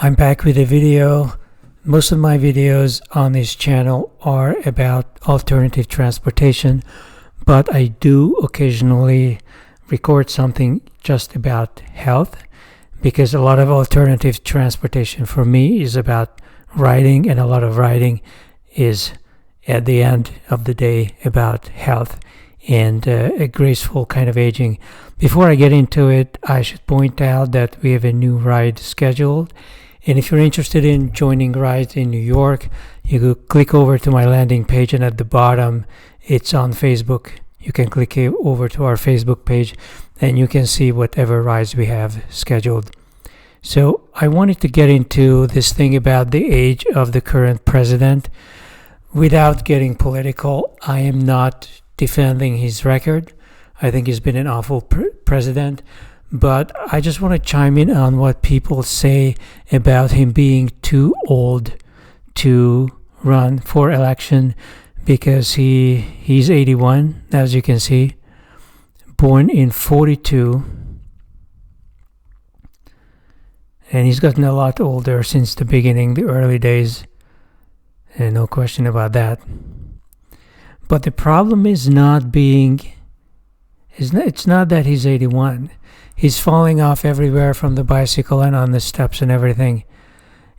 I'm back with a video. Most of my videos on this channel are about alternative transportation, but I do occasionally record something just about health, because a lot of alternative transportation for me is about riding, and a lot of riding is at the end of the day about health and a graceful kind of aging. Before I get into it, I should point out that we have a new ride scheduled. And if you're interested in joining rides in New York, you could click over to my landing page, and at the bottom, it's on Facebook. You can click over to our Facebook page, and you can see whatever rides we have scheduled. So I wanted to get into this thing about the age of the current president. Without getting political, I am not defending his record. I think he's been an awful president. But I just want to chime in on what people say about him being too old to run for election, because he's 81, as you can see, born in 42, and he's gotten a lot older since the beginning, the early days, and no question about that. But the problem is it's not that he's 81. He's falling off everywhere, from the bicycle and on the steps and everything.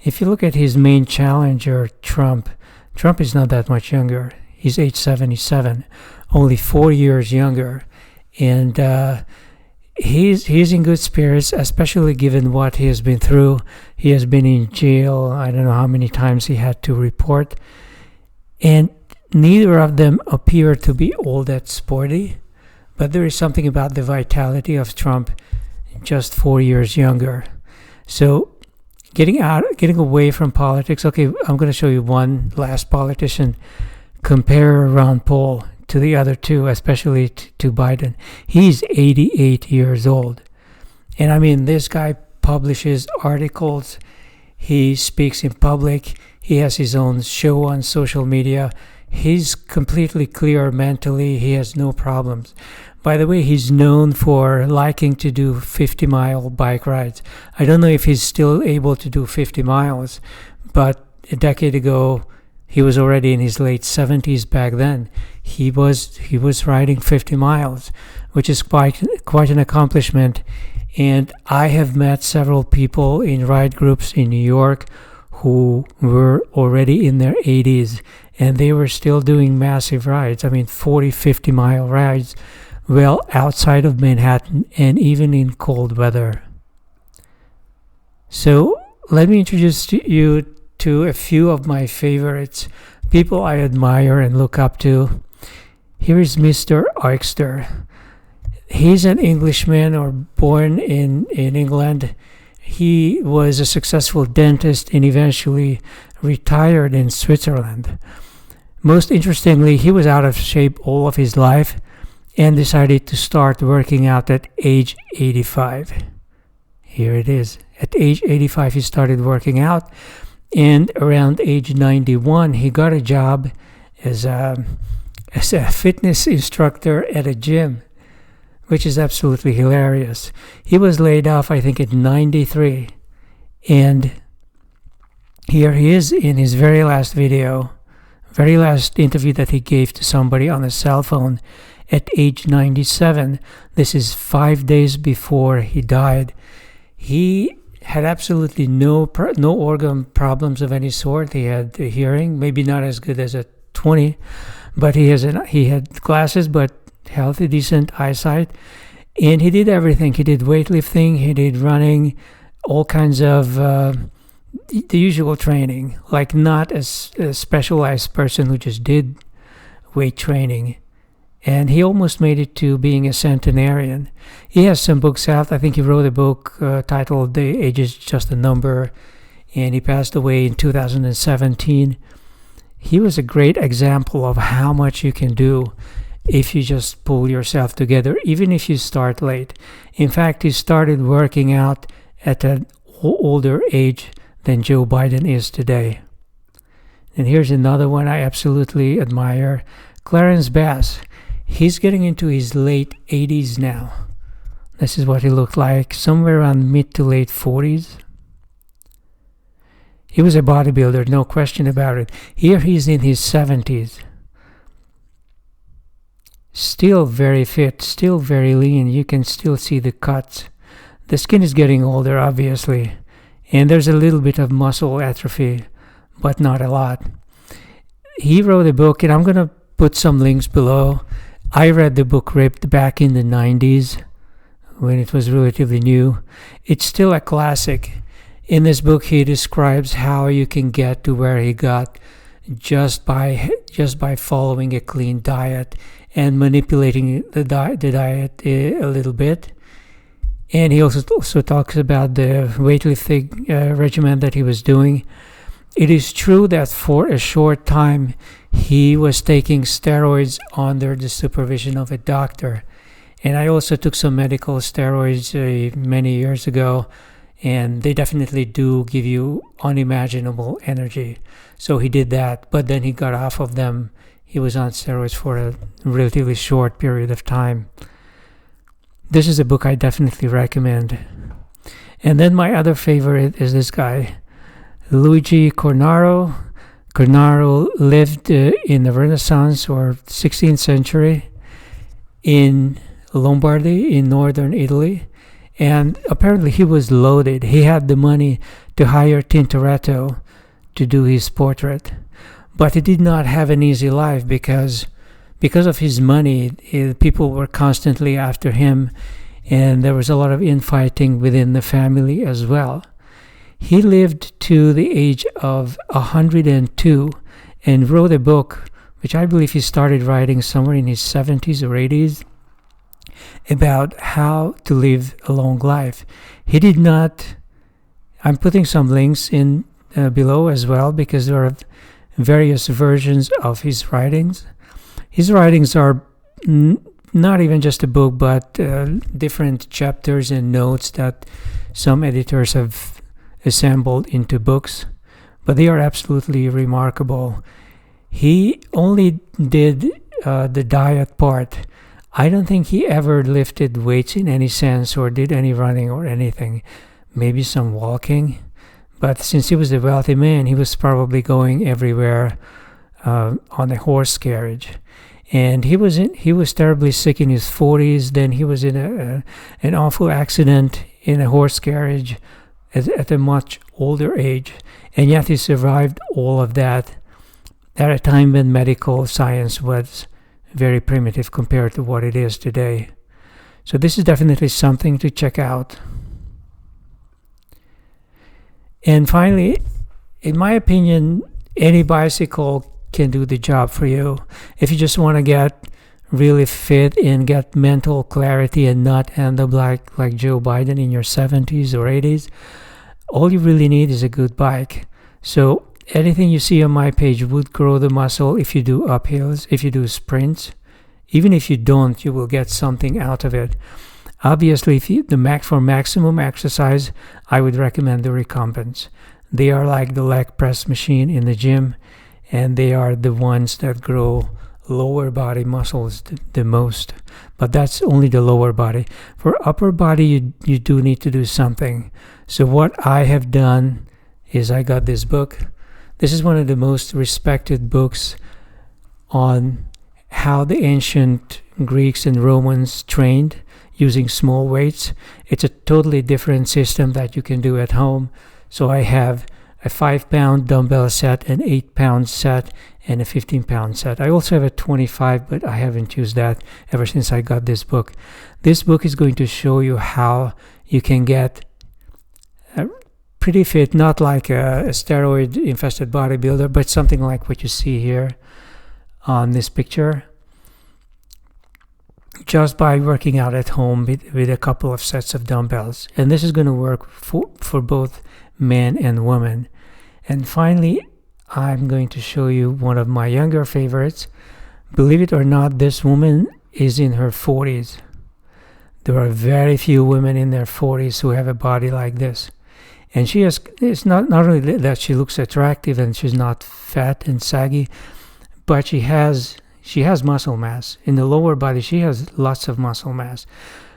If you look at his main challenger, Trump is not that much younger. He's age 77, only 4 years younger. And he's in good spirits, especially given what he has been through. He has been in jail. I don't know how many times he had to report. And neither of them appear to be all that sporty. But there is something about the vitality of Trump, just 4 years younger. So getting away from politics. Okay, I'm going to show you one last politician. Compare Ron Paul to the other two, especially to Biden. He's 88 years old. And I mean, this guy publishes articles. He speaks in public. He has his own show on social media. He's completely clear mentally. He has no problems. By the way, he's known for liking to do 50-mile bike rides. I don't know if he's still able to do 50 miles, but a decade ago, he was already in his late 70s back then. He was riding 50 miles, which is quite an accomplishment. And I have met several people in ride groups in New York who were already in their 80s, and they were still doing massive rides. I mean, 40, 50-mile rides, well outside of Manhattan and even in cold weather. So let me introduce you to a few of my favorites, people I admire and look up to. Here is Mr. Eugster. He's an Englishman, or born in England. He was a successful dentist and eventually retired in Switzerland. Most interestingly, he was out of shape all of his life and decided to start working out at age 85. Here it is. At age 85, he started working out, and around age 91, he got a job as a fitness instructor at a gym, which is absolutely hilarious. He was laid off, I think, at 93, and here he is in his very last interview that he gave to somebody on a cell phone at age 97. This is 5 days before he died. He had absolutely no organ problems of any sort. He had hearing, maybe not as good as at 20, but he had glasses, but healthy, decent eyesight. And he did everything. He did weightlifting, he did running, all kinds of the usual training, like not a specialized person who just did weight training. And he almost made it to being a centenarian. He has some books out. I think he wrote a book titled The Age is Just a Number, and he passed away in 2017. He was a great example of how much you can do if you just pull yourself together, even if you start late. In fact, he started working out at an older age than Joe Biden is today. And here's another one I absolutely admire, Clarence Bass. He's getting into his late 80s now. This is what he looked like, somewhere around mid to late 40s. He was a bodybuilder, no question about it. Here he's in his 70s. Still very fit, still very lean. You can still see the cuts. The skin is getting older, obviously. And there's a little bit of muscle atrophy, but not a lot. He wrote a book, and I'm going to put some links below. I read the book Ripped back in the 90s when it was relatively new. It's still a classic. In this book, he describes how you can get to where he got just by following a clean diet and manipulating the diet a little bit. And he also talks about the weightlifting regimen that he was doing. It is true that for a short time he was taking steroids under the supervision of a doctor. And I also took some medical steroids many years ago, and they definitely do give you unimaginable energy. So he did that, but then he got off of them. He was on steroids for a relatively short period of time. This is a book I definitely recommend. And then my other favorite is this guy, Luigi Cornaro. Cornaro lived in the Renaissance or 16th century in Lombardy in northern Italy. And apparently he was loaded. He had the money to hire Tintoretto to do his portrait. But he did not have an easy life because of his money. People were constantly after him, and there was a lot of infighting within the family as well. He lived to the age of 102 and wrote a book, which I believe he started writing somewhere in his 70s or 80s, about how to live a long life. He did not. I'm putting some links in below as well, because there are various versions of his writings. His writings are not even just a book, but different chapters and notes that some editors have assembled into books. But they are absolutely remarkable. He only did the diet part. I don't think he ever lifted weights in any sense or did any running or anything. Maybe some walking. But since he was a wealthy man, he was probably going everywhere on a horse carriage. And he was terribly sick in his 40s. Then he was in an awful accident in a horse carriage at a much older age. And yet he survived all of that at a time when medical science was very primitive compared to what it is today. So this is definitely something to check out. And finally, in my opinion, any bicycle can do the job for you. If you just want to get really fit and get mental clarity and not end up like Joe Biden in your 70s or 80s, all you really need is a good bike. So anything you see on my page would grow the muscle if you do uphills, if you do sprints. Even if you don't, you will get something out of it. Obviously, for maximum exercise, I would recommend the recumbents. They are like the leg press machine in the gym, and they are the ones that grow lower body muscles the most. But that's only the lower body. For upper body, you do need to do something. So what I have done is I got this book. This is one of the most respected books on how the ancient Greeks and Romans trained using small weights. It's a totally different system that you can do at home. So I have a 5-pound dumbbell set, an 8-pound set, and a 15-pound set. I also have a 25, but I haven't used that ever since I got this book. This book is going to show you how you can get pretty fit, not like a steroid-infested bodybuilder, but something like what you see here on this picture, just by working out at home with a couple of sets of dumbbells. And this is going to work for both men and women. And finally, I'm going to show you one of my younger favorites. Believe it or not, this woman is in her 40s. There are very few women in their 40s who have a body like this. And it's not only that she looks attractive and she's not fat and saggy, but she has muscle mass. In the lower body, she has lots of muscle mass.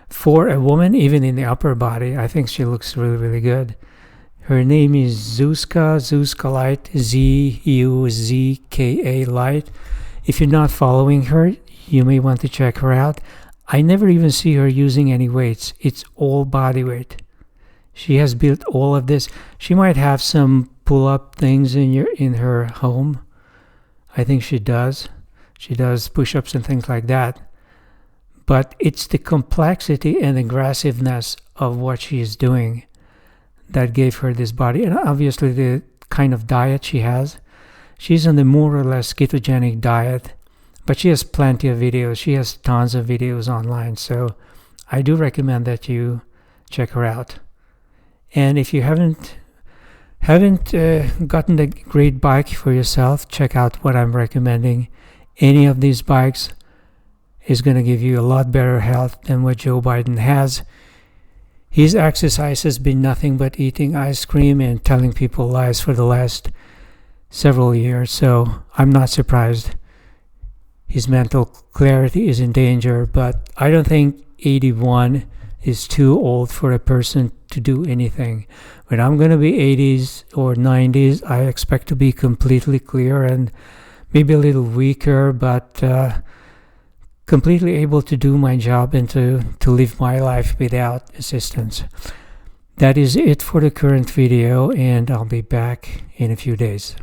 For a woman, even in the upper body, I think she looks really, really good. Her name is Zuzka Light, Zuzka Light. If you're not following her, you may want to check her out. I never even see her using any weights. It's all body weight. She has built all of this. She might have some pull-up things in her home. I think she does. She does push-ups and things like that. But it's the complexity and aggressiveness of what she is doing that gave her this body. And obviously the kind of diet she has. She's on the more or less ketogenic diet. But she has plenty of videos. She has tons of videos online. So I do recommend that you check her out. And if you haven't gotten the great bike for yourself, check out what I'm recommending. Any of these bikes is going to give you a lot better health than what Joe Biden has. His exercise has been nothing but eating ice cream and telling people lies for the last several years. So I'm not surprised his mental clarity is in danger. But I don't think 81 is too old for a person to do anything. When I'm going to be 80s or 90s, I expect to be completely clear and maybe a little weaker, but completely able to do my job and to live my life without assistance. That is it for the current video, and I'll be back in a few days.